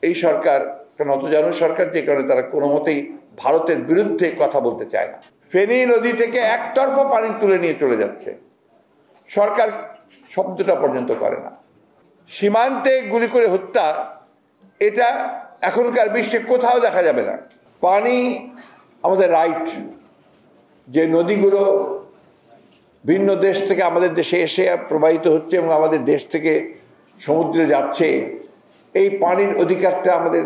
এই সরকার নতজানু সরকার, যে কারণে তারা কোনো মতেই ভারতের বিরুদ্ধে কথা বলতে চায় না। ফেনী নদী থেকে একতরফা পানি তুলে নিয়ে চলে যাচ্ছে, সরকার শব্দটা পর্যন্ত করে না। সীমান্তে গুলি করে হত্যা, এটা এখনকার বিশ্বে কোথাও দেখা যাবে না। পানি আমাদের রাইট। যে নদীগুলো ভিন্ন দেশ থেকে আমাদের দেশে এসে প্রবাহিত হচ্ছে এবং আমাদের দেশ থেকে সমুদ্রে যাচ্ছে, এই পানির অধিকারটা আমাদের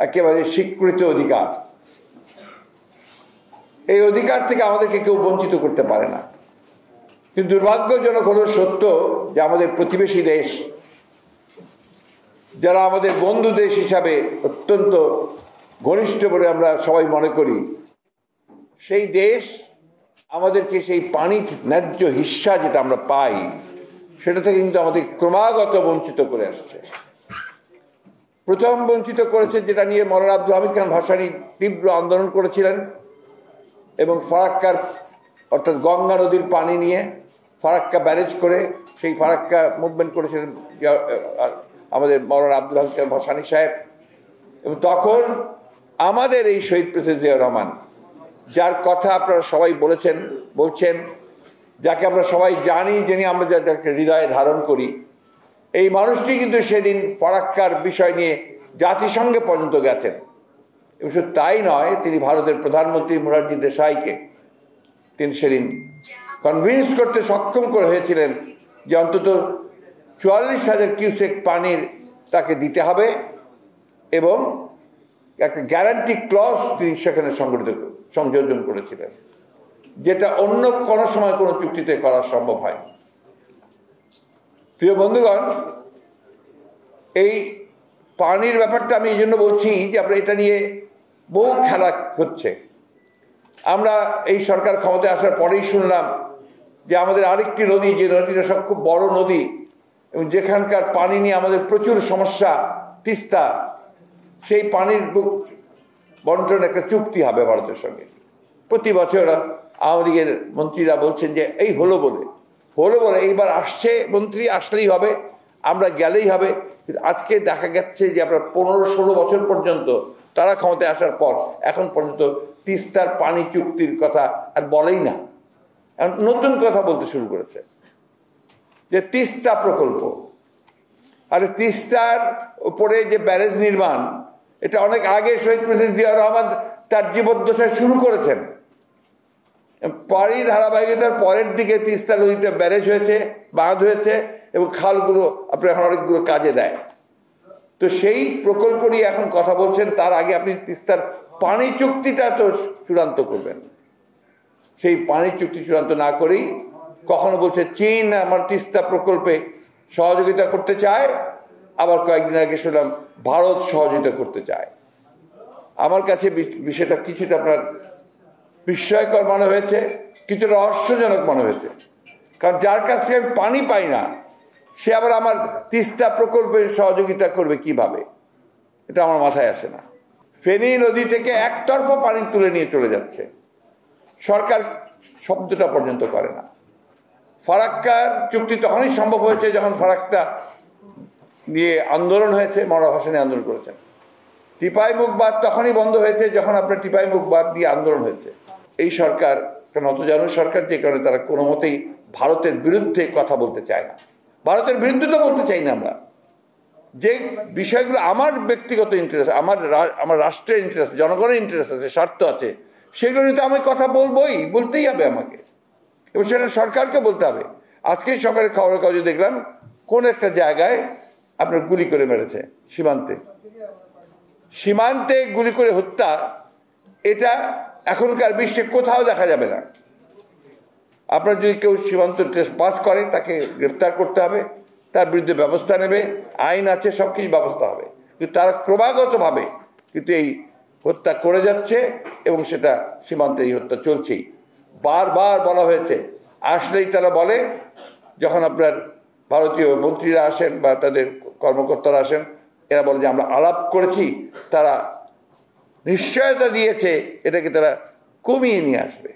একেবারে স্বীকৃত অধিকার। এই অধিকার থেকে আমাদেরকে কেউ বঞ্চিত করতে পারে না। কিন্তু দুর্ভাগ্যজনক হলো সত্য যে আমাদের প্রতিবেশী দেশ, যারা আমাদের বন্ধু দেশ হিসাবে অত্যন্ত ঘনিষ্ঠ বলে আমরা সবাই মনে করি, সেই দেশ আমাদেরকে সেই পানির ন্যায্য হিস্সা যেটা আমরা পাই সেটা থেকে কিন্তু আমাদের ক্রমাগত বঞ্চিত করে আসছে। প্রথম বঞ্চিত করেছে, যেটা নিয়ে মওলানা আব্দুল হামিদ খান ভাসানী তীব্র আন্দোলন করেছিলেন এবং ফারাক্কার অর্থাৎ গঙ্গা নদীর পানি নিয়ে ফারাক্কা ব্যারেজ করে সেই ফারাক্কা মুভমেন্ট করেছিলেন আমাদের মওলানা আব্দুল হামিদ খান ভাসানী সাহেব। এবং তখন আমাদের এই শহীদ প্রেসিডেন্ট জিয়াউর রহমান, যার কথা আপনারা সবাই বলছেন, যাকে আমরা সবাই জানি, যিনি আমরা যাদেরকে হৃদয়ে ধারণ করি, এই মানুষটি কিন্তু সেদিন ফারাক্কার বিষয় নিয়ে জাতিসংঘে পর্যন্ত গেছেন। এবং শুধু তাই নয়, তিনি ভারতের প্রধানমন্ত্রী মোরারজি দেশাইকে তিনি সেদিন কনভিন্স করতে সক্ষম করে হয়েছিলেন যে অন্তত 44,000 কিউসেক পানির তাকে দিতে হবে এবং একটা গ্যারান্টি ক্লজ তিনি সেখানে সংযোজন করেছিলেন, যেটা অন্য কোনো সময় কোনো চুক্তিতে করা সম্ভব হয়নি। প্রিয় বন্ধুগণ, এই পানির ব্যাপারটা আমি এই জন্য বলছি যে আমরা এটা নিয়ে বহু খেলা হচ্ছে। আমরা এই সরকার ক্ষমতায় আসার পরেই শুনলাম যে আমাদের আরেকটি নদী, যে নদীটা সব খুব বড় নদী এবং যেখানকার পানি নিয়ে আমাদের প্রচুর সমস্যা, তিস্তা, সেই পানির বন্টন একটা চুক্তি হবে ভারতের সঙ্গে। প্রতি বছর আওয়ামী লীগের মন্ত্রীরা বলছেন যে এই হলো বলে এইবার আসছে, মন্ত্রী আসলেই হবে, আমরা গেলেই হবে। কিন্তু আজকে দেখা যাচ্ছে যে আপনার 15-16 বছর পর্যন্ত তারা ক্ষমতায় আসার পর এখন পর্যন্ত তিস্তার পানি চুক্তির কথা আর বলেই না। এখন নতুন কথা বলতে শুরু করেছে যে তিস্তা প্রকল্প। আর তিস্তার উপরে যে ব্যারেজ নির্মাণ, এটা অনেক আগে শহীদ প্রেসিডেন্ট জিয়াউর রহমান তার জীবদ্দশায় শুরু করেছেন। পরই ধারাবাহিকতার পরের দিকে তিস্তা নদীতে ব্যারেজ হয়েছে, বাঁধ হয়েছে এবং খালগুলো আপনার এখন অনেকগুলো কাজে দেয়। তো সেই প্রকল্প নিয়ে এখন কথা বলছেন, তার আগে আপনি তিস্তার পানি চুক্তিটা তো চূড়ান্ত করবেন। সেই পানি চুক্তি চূড়ান্ত না করেই কখনো বলছে চীন আমার তিস্তা প্রকল্পে সহযোগিতা করতে চায়, আবার কয়েকদিন আগে শুনলাম ভারত সহযোগিতা করতে চায়। আমার কাছে বিষয়টা কিছুটা আপনার বিস্ময়কর মনে হয়েছে, কিছুটা রহস্যজনক মনে হয়েছে। কারণ যার কাছ থেকে আমি পানি পাই না, সে আবার আমার তিস্তা প্রকল্পে সহযোগিতা করবে কিভাবে, এটা আমার মাথায় আসে না। ফেনী নদী থেকে একতরফা পানি তুলে নিয়ে চলে যাচ্ছে, সরকার শব্দটা পর্যন্ত করে না। ফারাক্কার চুক্তি তখনই সম্ভব হয়েছে যখন ফারাক্কা নিয়ে আন্দোলন হয়েছে, মওলানা ভাসানী আন্দোলন করেছেন। টিপাই মুখ বাঁধ তখনই বন্ধ হয়েছে যখন আপনার টিপাই মুখ বাঁধ দিয়ে আন্দোলন হয়েছে। এই সরকার নতজানু সরকার, যে কারণে তারা কোনো মতেই ভারতের বিরুদ্ধে কথা বলতে চায় না। ভারতের বিরুদ্ধে তো বলতে চাই না আমরা, যে বিষয়গুলো আমার ব্যক্তিগত ইন্টারেস্ট, আমার রাষ্ট্রের ইন্টারেস্ট, জনগণের ইন্টারেস্ট আছে, স্বার্থ আছে, সেগুলো নিয়ে তো আমি কথা বলতেই হবে আমাকে, এবং সেটা সরকারকে বলতে হবে। আজকেই সকালে খবরের কাগজে দেখলাম কোন একটা জায়গায় আপনার গুলি করে মেরেছে, সীমান্তে গুলি করে হত্যা, এটা এখনকার বিশ্বে কোথাও দেখা যাবে না। আপনার যদি কেউ সীমান্ত টেস্ট পাস করে, তাকে গ্রেপ্তার করতে হবে, তার বিরুদ্ধে ব্যবস্থা নেবে, আইন আছে, সব কিছু ব্যবস্থা হবে। কিন্তু তারা ক্রমাগতভাবে কিন্তু এই হত্যা করে যাচ্ছে এবং সেটা সীমান্তে এই হত্যা চলছেই। বারবার বলা হয়েছে, আসলেই তারা বলে, যখন আপনার ভারতীয় মন্ত্রীরা আসেন বা তাদের কর্মকর্তারা আসেন, এরা বলে যে আমরা আলাপ করেছি, তারা নিশ্চয়তা দিয়েছে এটাকে তারা কমিয়ে নিয়ে আসবে।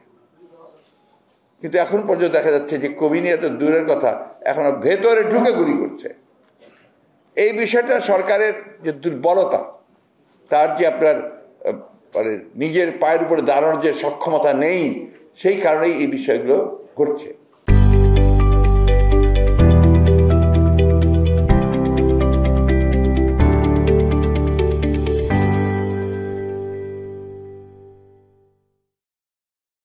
কিন্তু এখন পর্যন্ত দেখা যাচ্ছে যে কমিয়ে নিয়ে তো দূরের কথা, এখন ভেতরে ঢুকে গুলি করছে। এই বিষয়টা সরকারের যে দুর্বলতা, তার যে আপনার মানে নিজের পায়ের উপরে দাঁড়ানোর যে সক্ষমতা নেই, সেই কারণেই এই বিষয়গুলো ঘটছে।